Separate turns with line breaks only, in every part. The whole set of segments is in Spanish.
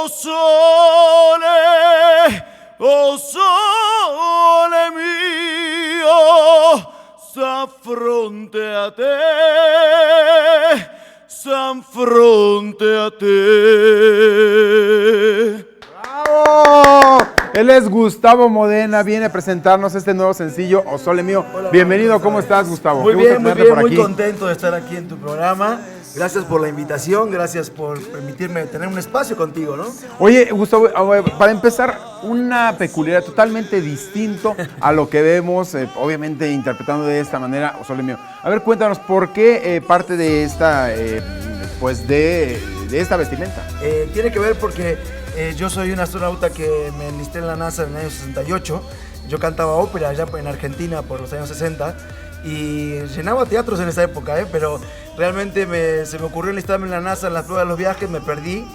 oh sole mio, s'affronte a te.
¡Bravo! Él es Gustavo Modena, viene a presentarnos este nuevo sencillo, O Sole Mío.
Hola,
bienvenido,
Marcos,
¿cómo estás, Gustavo?
Muy
Qué gusto
bien, muy
tenerte
bien,
por
muy
aquí.
contento de estar aquí en tu programa. Gracias por la invitación, gracias por permitirme tener un espacio contigo, ¿no?
Oye, Gustavo, para empezar, una peculiaridad totalmente distinto a lo que vemos, obviamente interpretando de esta manera, O Sole Mío. A ver, cuéntanos, ¿por qué parte de esta, pues de esta vestimenta?
Tiene que ver porque yo soy un astronauta que me enlisté en la NASA en el año 68. Yo cantaba ópera allá en Argentina por los años 60 y llenaba teatros en esa época, pero realmente se me ocurrió enlistarme en la NASA en las pruebas de los viajes, me perdí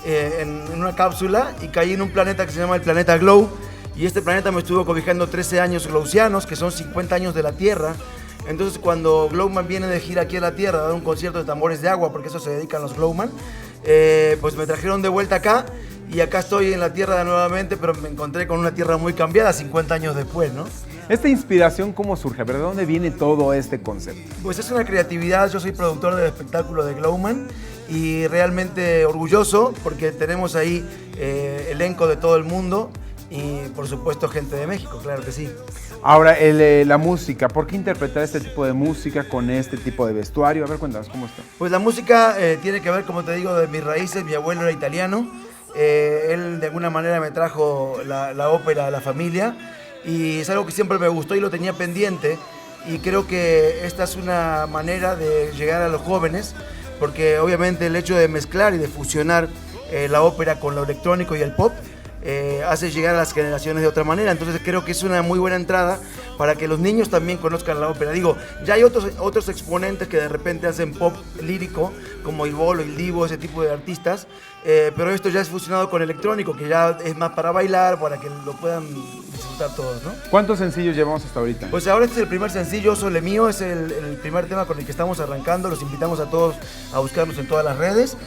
en una cápsula y caí en un planeta que se llama el planeta Glow, y este planeta me estuvo cobijando 13 años glowsianos, que son 50 años de la Tierra. Entonces cuando Glowman viene de gira aquí a la Tierra a dar un concierto de tambores de agua, porque eso se dedican los Glowman, pues me trajeron de vuelta acá y acá estoy en la Tierra nuevamente, pero me encontré con una Tierra muy cambiada 50 años después, ¿no?
¿Esta inspiración cómo surge? ¿De dónde viene todo este concepto?
Pues es una creatividad, yo soy productor del espectáculo de Glowman y realmente orgulloso porque tenemos ahí elenco de todo el mundo y por supuesto gente de México, claro que sí.
Ahora, la música, ¿por qué interpretar este tipo de música con este tipo de vestuario? A ver, cuéntanos, ¿cómo está?
Pues la música tiene que ver, como te digo, de mis raíces. Mi abuelo era italiano, él de alguna manera me trajo la ópera a la familia y es algo que siempre me gustó y lo tenía pendiente, y creo que esta es una manera de llegar a los jóvenes, porque obviamente el hecho de mezclar y de fusionar la ópera con lo electrónico y el pop hace llegar a las generaciones de otra manera. Entonces creo que es una muy buena entrada para que los niños también conozcan la ópera. Digo, ya hay otros exponentes que de repente hacen pop lírico, como Il Bolo, Il Divo, ese tipo de artistas, pero esto ya es fusionado con electrónico, que ya es más para bailar, para que lo puedan disfrutar todos, ¿no?
¿Cuántos sencillos llevamos hasta ahorita?
Pues ahora este es el primer sencillo, O Sole Mío, es el primer tema con el que estamos arrancando. Los invitamos a todos a buscarnos en todas las redes,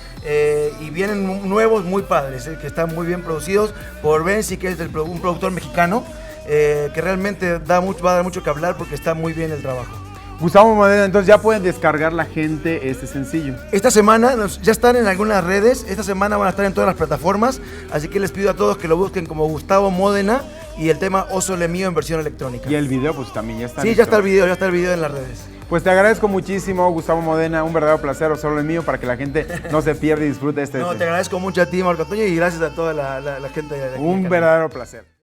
y vienen nuevos muy padres, que están muy bien producidos por Benzi, que es un productor mexicano, que realmente va a dar mucho que hablar porque está muy bien el trabajo.
Gustavo Modena, entonces ya pueden descargar la gente este sencillo.
Esta semana ya están en algunas redes, esta semana van a estar en todas las plataformas, así que les pido a todos que lo busquen como Gustavo Modena y el tema O Sole Mío en versión electrónica.
Y el video pues también ya está.
Sí,
listo.
ya está el video en las redes.
Pues te agradezco muchísimo, Gustavo Modena, un verdadero placer, O Sole Mío, para que la gente no se pierda y disfrute este.
No, te agradezco mucho a ti, Marco Antonio, y gracias a toda la gente de aquí.
Un verdadero placer.